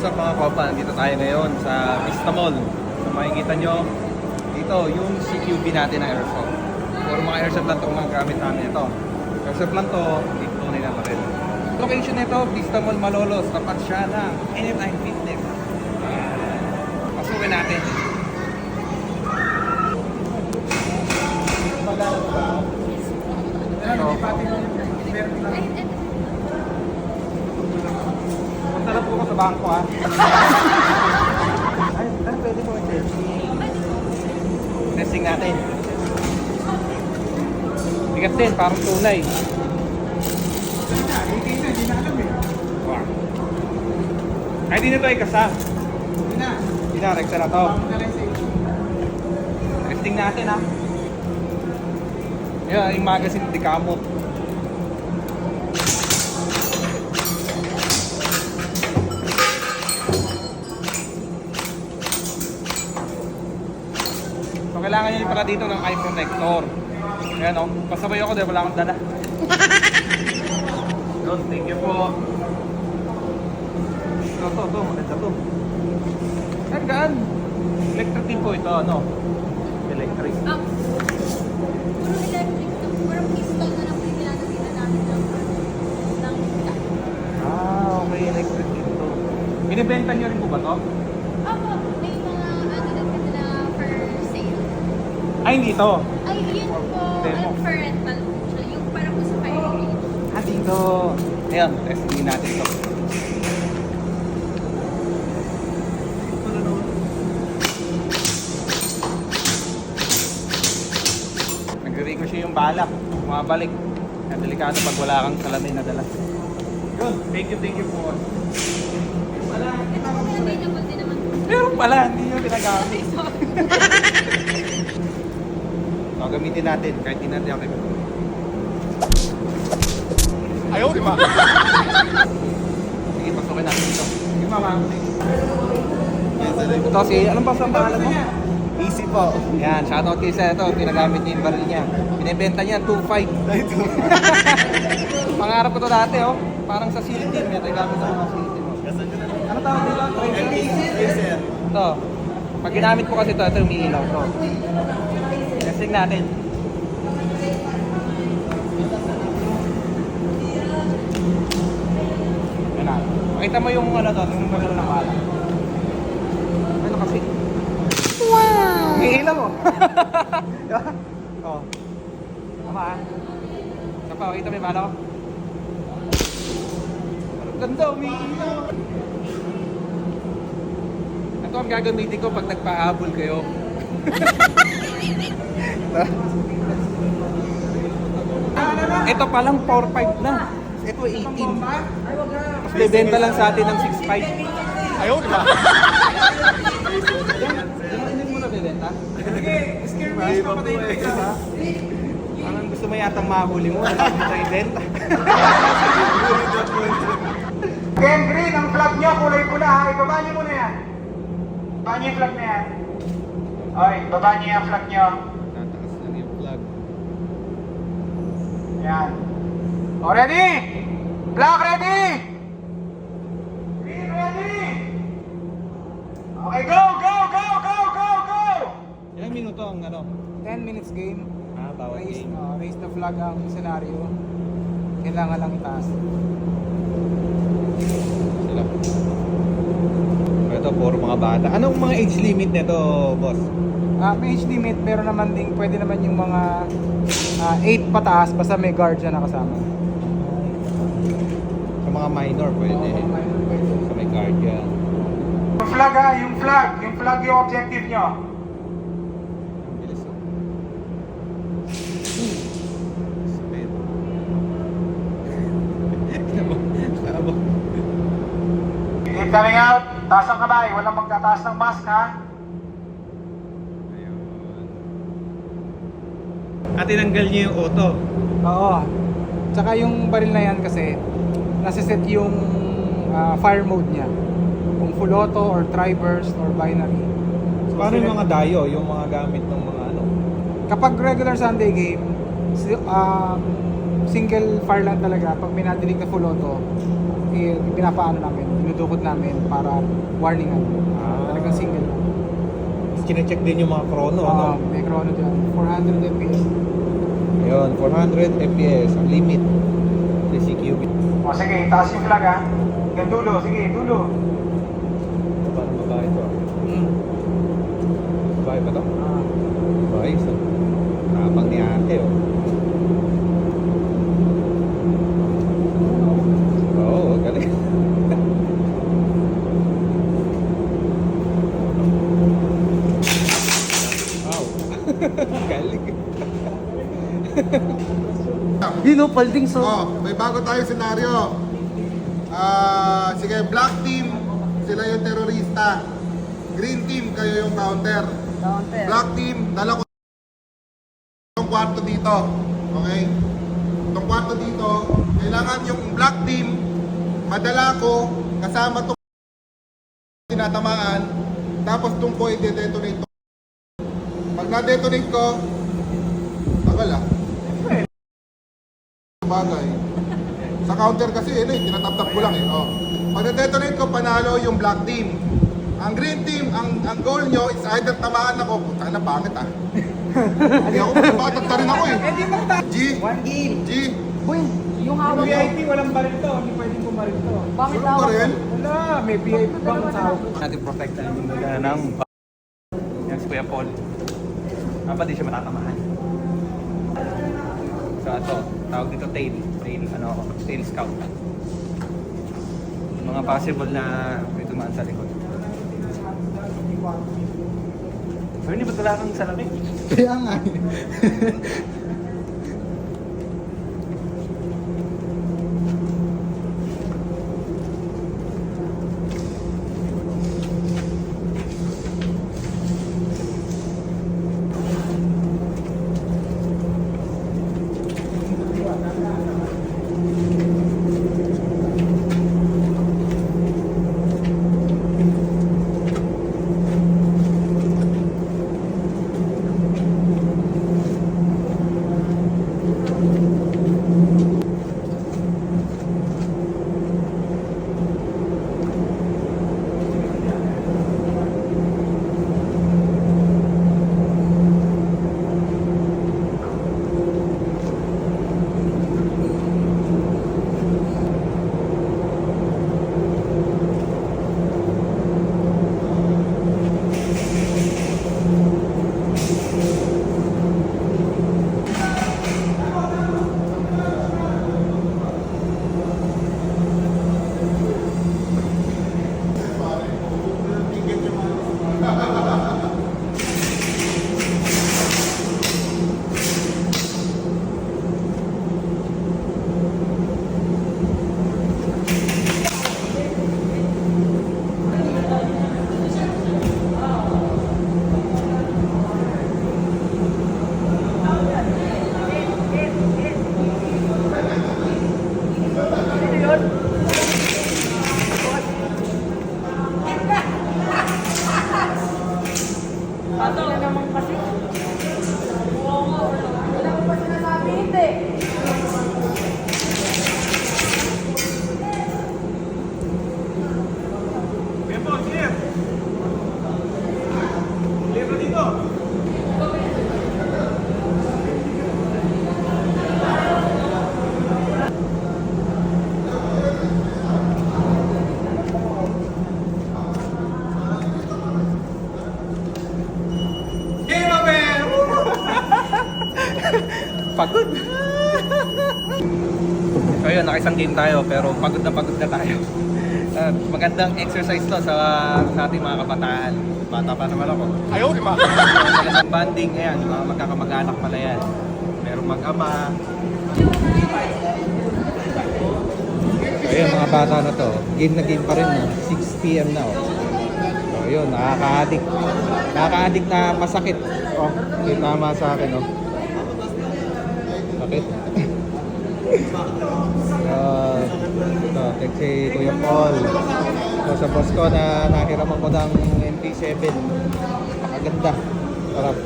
What's up mga kopa? Dito tayo ngayon sa Vista Mall. So makikita nyo dito yung CQB natin na airsoft. Puro mga airsoft lang ito kung gamit namin ito. Airsoft lang to, dito na yung baril. Location nito, Vista Mall Malolos. Tapat siya ng Anytime Fitness. Pasukin natin. Punta lang po ko sa bangko ha. Ay, pwede po i-testing. Testing natin. Bigat din, parang tunay. Hindi na alam eh. Wow. Ay, di na ito ay kasa. Hindi na, rekta na to. Testing natin ha. Yan, yung magazine di kamot. So kailangan nyo pala dito ng eye protector. Ayan o, pasabay ako dahil wala akong dala. Yun, thank you po. Ito, maganda to. Gaan. Electric din po ito, ano? Electric. Puro electric na, puro pistol na lang pinagdadagdagan namin ng isda. Okay, electric din to. Binibenta nyo rin po ba to? Opo, may mga na per sale. Ay, hindi to. Ay, yun po, Demo. for rental po siya. Yung para po sa fire range. Dito. Ayan, testingin natin to. Nagre-ricochet yung balak. Bumabalik. Kaya delikado pag wala kang salamin na dala. Yun, thank you po. Wala. Ito po available din naman po. Meron pala, hindi nyo ginagamit. So, gamitin natin, kahit hindi natin ako. Ayaw, di ba? Sige, pasukin natin ito. Sige, mama. Ito si, anong ba sa pangalan mo? Easy po. Yan, shoutout kayo sa ito. Pinagamit niya yung baril niya. Binibenta niya, 2.5. Pangarap ko to dati, oh. Parang sa SEAL team. May gamit sa mga SEAL team. Ano tawag nila? Tracer. Ito. Pag ginamit ko kasi ito umiilaw to. Testing natin. Yan na. Makita mo yung ano to, yung magano ng bala. Ano kasi? Wow! Umiilaw mo. Diba? Oo. Tama ah. Isa pa, makita mo yung bala ko? Ang ganda, umiilaw. Ito ang gagamitin ko pag nagpahabol kayo. Ito palang 4.5 na. Ito 18. Mas bebenta lang sa atin ng 6.5. Ayaw, di ba? Hindi mo na bebenta? Sige, scare me. Papatayin ko ito. Parang gusto mo yatang mahuli mo. Hindi mo ibenta. Game green, ang flag nyo, kulay pula ha. Ibaba nyo muna yan. Ibaba nyo yung flag na yan. Okay, ibaba nyo yung flag nyo. Tataas lang yung plug. Yan. O, ready? Black ready? Green ready? Okay, go, go, go, go, go, go! Ilang minuto ang ano? 10 minutes game. Bawat Raise, game. raise the flag ang senaryo. Kailangan lang itaas. Sila. Ito, puro mga bata. Anong mga age limit nito, boss? May age limit, pero naman ding pwede naman yung mga 8 pataas basta may guardian na kasama. Sa mga minor, pwede. Sa may guardian. Yung flag ha, yung flag yung objective nyo. Ang bilis oh. Speed. Tabo. Keep coming out, taas ang kamay, walang magtataas ng mask ha. Ayun. At tinanggal niyo yung auto. Oo. Tsaka yung baril na yan kasi nasa-set yung fire mode niya. Kung full auto or tri-burst or binary. So, Paano yung mga dayo, yung mga gamit ng mga ano? Kapag regular Sunday game, single fire lang talaga. Pag may nadinig na full auto, pinapaano namin, dinudukot namin para warningan. Talagang single lang. Tapos chinecheck din yung mga chrono, ano? May chrono dyan. 400 fps. Ayun, 400 fps ang limit sa CQB. O sige, taas yung flag ha. Hanggang dulo, sige, dulo. Parang babae to. Babae ba to? Babae, so. Tapang ni ate, oh. Oo, galing. Wow. Galing. Dino, palding so. Oh, may bago tayong senaryo. Sige, black team, sila yung terorista. Green team, kayo yung counter. Black team, dala ko yung kwarto dito. Okay? Itong kwarto dito, kailangan yung black team, madala ko, kasama itong tinatamaan, tapos itong ko i-detonate. Pag na-detonate ko, tagal ah. Bagay. Sa counter kasi, tinatap-tap ko lang eh. Oh. Pag na-detonate ko, panalo yung black team. Ang green team, ang goal nyo is either tamaan ako. Puta na, pangit ah. Hindi ako magpatat na rin ako eh. G. 1 game. G. Uy, yung hawak ko. VIP, walang baril to. Hindi pwedeng bumaril to. Bakit Walang hawak baril? ko? Wala, may VIP bang sa Natin protectan yung mga ng yan si Kuya Paul. Dapat di siya matatamahan. So ito, tawag dito tail, tail scout. Yung mga possible na may tumaan sa likod. Pero hindi ba wala kang salamin? Kaya nga eh. Pagod. So yun, nakisang game tayo pero pagod na tayo. Magandang exercise to sa ating mga kabataan. Bata pa naman ako. Ayaw, di ba? Magandang banding, ayan, mga magkakamag-anak pala yan. Merong mag-ama. So yun, mga bata na to. Game na game pa rin, 6 PM na. So yun, nakaka-addict. Nakaka-addict na masakit. Oh, yung tama sa akin, oh. Sakit. Ito, text si Kuya Paul. So, sa boss ko na nakiraman ko ng MP7. Napakaganda. Sarap.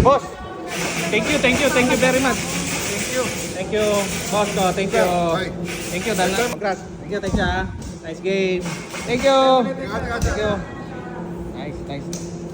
Boss! Thank you very much. thank you. Thank you, boss ko. Thank you. Bye. Thank you, Dal. Congrats. Thank you, thanks ah. Nice game. Thank you. Ingat, ingat. Thank you. Nice, nice.